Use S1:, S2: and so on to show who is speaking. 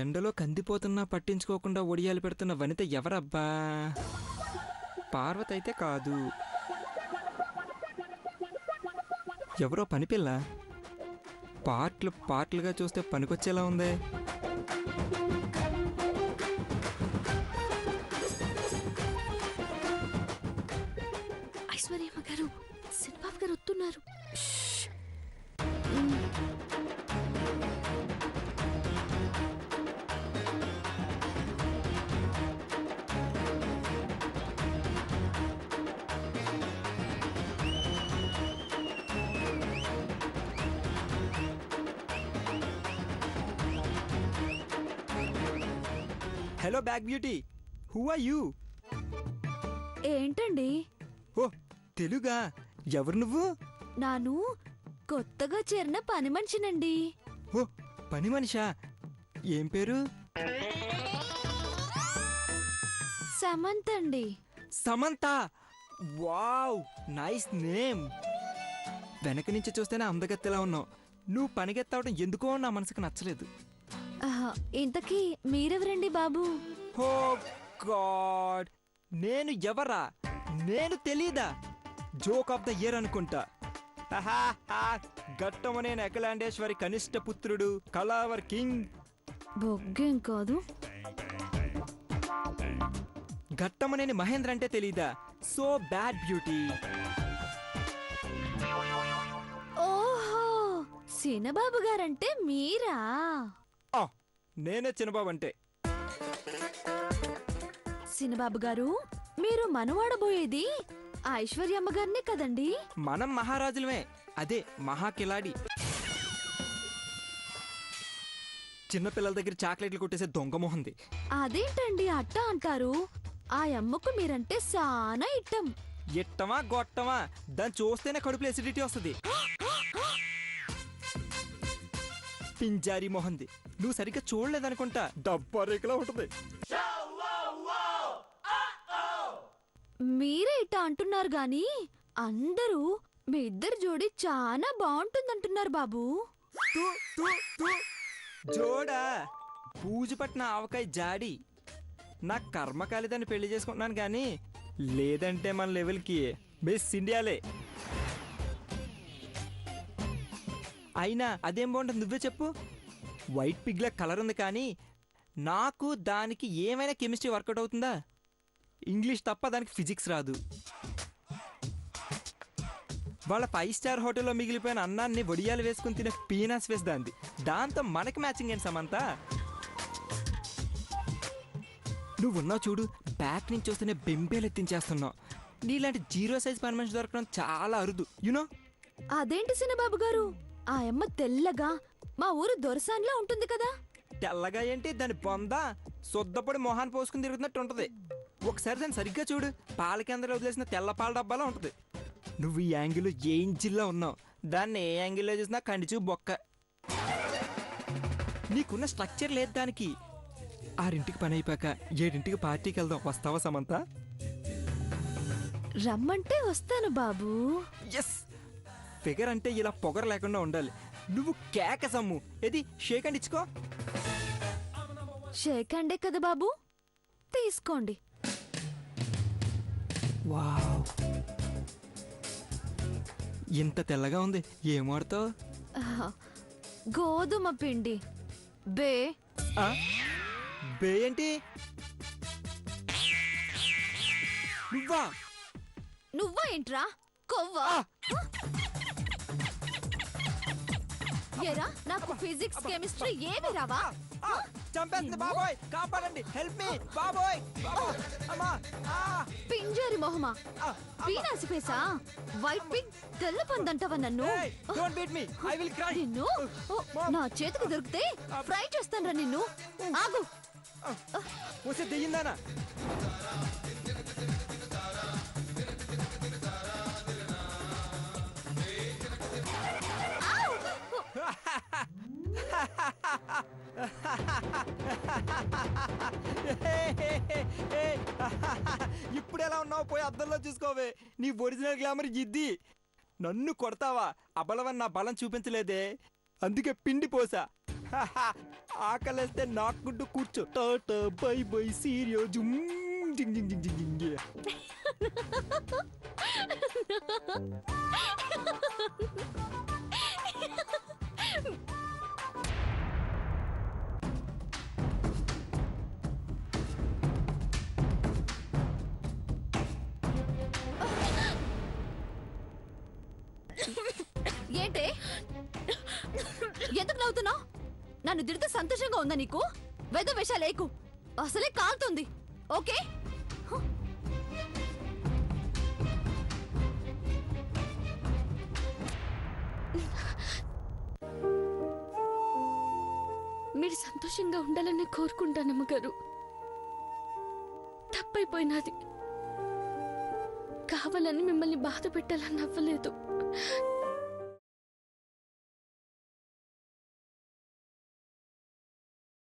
S1: ఎండలో కందిపోతున్నా పట్టించుకోకుండా ఒడియాలు పెడుతున్న వనిత ఎవరబ్బా? పార్వతి అయితే కాదు, ఎవరో పనిపిల్ల. పార్ట్లుగా చూస్తే పనికొచ్చేలా ఉంది.
S2: ఐశ్వర్యమ్మ గారు, సినిబాబు గారు వస్తున్నారు.
S1: Hello back beauty, who are you?
S2: ఏంటండి?
S1: ఓ తెలుగా? ఎవరు నువ్వు?
S2: నాను కొత్తగా చేరిన పని మనిషినండి.
S1: ఓ పని మనిషా? ఏం పేరు?
S2: సమంత అండి.
S1: సమంత? Wow, nice name. వెనక నుంచి చూస్తేనే అందగత్తెలా ఉన్నావు. నువ్వు పనిగెత్తవడం ఎందుకో నా మనసుకు నచ్చలేదు.
S2: ఇంతకీ మీరెవరండి బాబు?
S1: ఓ గాడ్, నేను ఎవరా? నేను తెలీదా? జోక్ ఆఫ్ ద ఇయర్ అనుకుంటా. గట్టమనేని అఖిలాండేశ్వరి కనిష్ట పుత్రుడు, కళావర్ కింగ్.
S2: బొగ్గేం కాదు.
S1: గట్టమనేని మహేంద్ర అంటే తెలీదా? So bad beauty.
S2: ఓహో, సినబాబు గారంటే మీరా?
S1: నేనే చిన్నబాబు అంటే.
S2: సినబాబు గారు, మీరు మనవాడబోయేది ఐశ్వర్యమ్మ గారినే కదండి?
S1: మనం మహారాజులమే, అదే మహాకిలాడి. చిన్నపిల్లల దగ్గర చాక్లెట్లు కొట్టేసే దొంగ మొహంది.
S2: అదేంటండి అట్టా అంటారు? ఆ అమ్మకు మీరంటే సానా ఇట్టం.
S1: ఇట్టమా గొట్టమా, దాన్ని చూస్తేనే కడుపులో ఎసిడిటీ వస్తుంది. పింజారి మొహంది. నువ్వు సరిగ్గా చూడలేదనుకుంటా, డబ్బా రేఖలా ఉంటుంది.
S2: మీరే ఇట్టా అంటున్నారు గాని అందరూ మీ ఇద్దరు జోడి చాలా బాగుంటుందంటున్నారు బాబు.
S1: జోడా? పూజ పట్టిన ఆవకాయ జాడి. నా కర్మకాలిదాన్ని పెళ్లి చేసుకుంటున్నాను కానీ, లేదంటే మన లెవెల్కి మిస్ ఇండియాలే. అయినా అదేం బాగుంటుంది, నువ్వే చెప్పు. వైట్ పిగ్ల కలర్ ఉంది కానీ నాకు దానికి ఏమైనా కెమిస్ట్రీ వర్కౌట్ అవుతుందా? ఇంగ్లీష్ తప్ప దానికి ఫిజిక్స్ రాదు. వాళ్ళ 5 స్టార్ హోటల్లో మిగిలిపోయిన అన్నాన్ని వడియాలు వేసుకుని తినే పీనాస్ వేసి దాంది. దాంతో మనకి మ్యాచింగ్ ఏంటి సమంత? నువ్వున్నావు చూడు, బ్యాక్ నుంచి వస్తేనే బెంబేలు ఎత్తించేస్తున్నావు. నీలాంటి 0 సైజ్ పని మనిషి దొరకడం చాలా అరుదు, యునో.
S2: అదేంటి సినబాబు గారు, ఆ అమ్మ తెల్లగా మా ఊరు దొరసాన్లా ఉంటుంది కదా?
S1: తెల్లగా ఏంటి, దాని బొంద సొద్దపొడి మొహాన్ని పోసుకుని తిరుగుతున్నట్టు ఉంటుంది. ఒకసారి దాన్ని సరిగ్గా చూడు, పాల కేంద్రంలో వదిలేసిన తెల్ల పాల డబ్బాలో ఉంటుంది. నువ్వు ఈ యాంగిల్లో ఏంజిల్లా ఉన్నావు, దాన్ని ఏ యాంగిల్లో చూసినా కండిచూ బొక్క. నీకున్న స్ట్రక్చర్ లేదు దానికి. 6ంటికి పని అయిపోయాక 7ంటికి పార్టీకి వెళ్దాం, వస్తావా సమంత?
S2: రమ్మంటే వస్తాను బాబు.
S1: ఎస్, ఫిగర్ అంటే ఇలా పొగర లేకుండా ఉండాలి. నువ్వు కేక సమ్ము. ఏది షేక్ అండ్ ఇచ్చుకో.
S2: షేక్ అండే కదా బాబు, తీసుకోండి.
S1: వావ్, ఇంత తెల్లగా ఉంది. ఏం వాడతావు?
S2: గోధుమ పిండి. బే
S1: బే ఏంటి?
S2: నువ్వా ఏంట్రా కొవ్వా? ఏరా, నాకు ఫిజిక్స్ కెమిస్ట్రీ ఏమి రావా?
S1: చంపేస్తుంది బాబోయ్, కాపాడండి, హెల్ప్ మీ బాబోయ్.
S2: పింజారి మొహమా, పీనాసి ఫేసా, వైట్ పిగ్, తెల్ల పందంటావా నన్ను? నిన్ను నా చేతికి దొరికితే ఫ్రై చేస్తానరా నిన్ను. ఆగు.
S1: వస్తే దెయ్యిందానా? ఇప్పుడు ఎలా ఉన్నావు? పోయి అద్దంలో చూసుకోవే. నీ ఒరిజినల్ గ్లామర్ ఇది. నన్ను కొడతావా? అబలవని నా బలం చూపించలేదే, అందుకే పిండి పోసా. ఆకలేస్తే నాకుంటూ కూర్చో టాటా బై బై సీరియో జుమ్ జింగ్ జింగ్ జింగ్ జింగ్ జింగ్.
S2: ఏంటే ఎందుకు నవ్వుతున్నావు? నన్ను తిడితే సంతోషంగా ఉందా నీకు? వెద వేషాలేకు, అసలే కాలుతుంది. ఓకే
S3: మీరు సంతోషంగా ఉండాలని కోరుకుంటాను అమ్మగారు. తప్పైపోయినది. కావాలని మిమ్మల్ని బాధ పెట్టాలని అవ్వలేదు.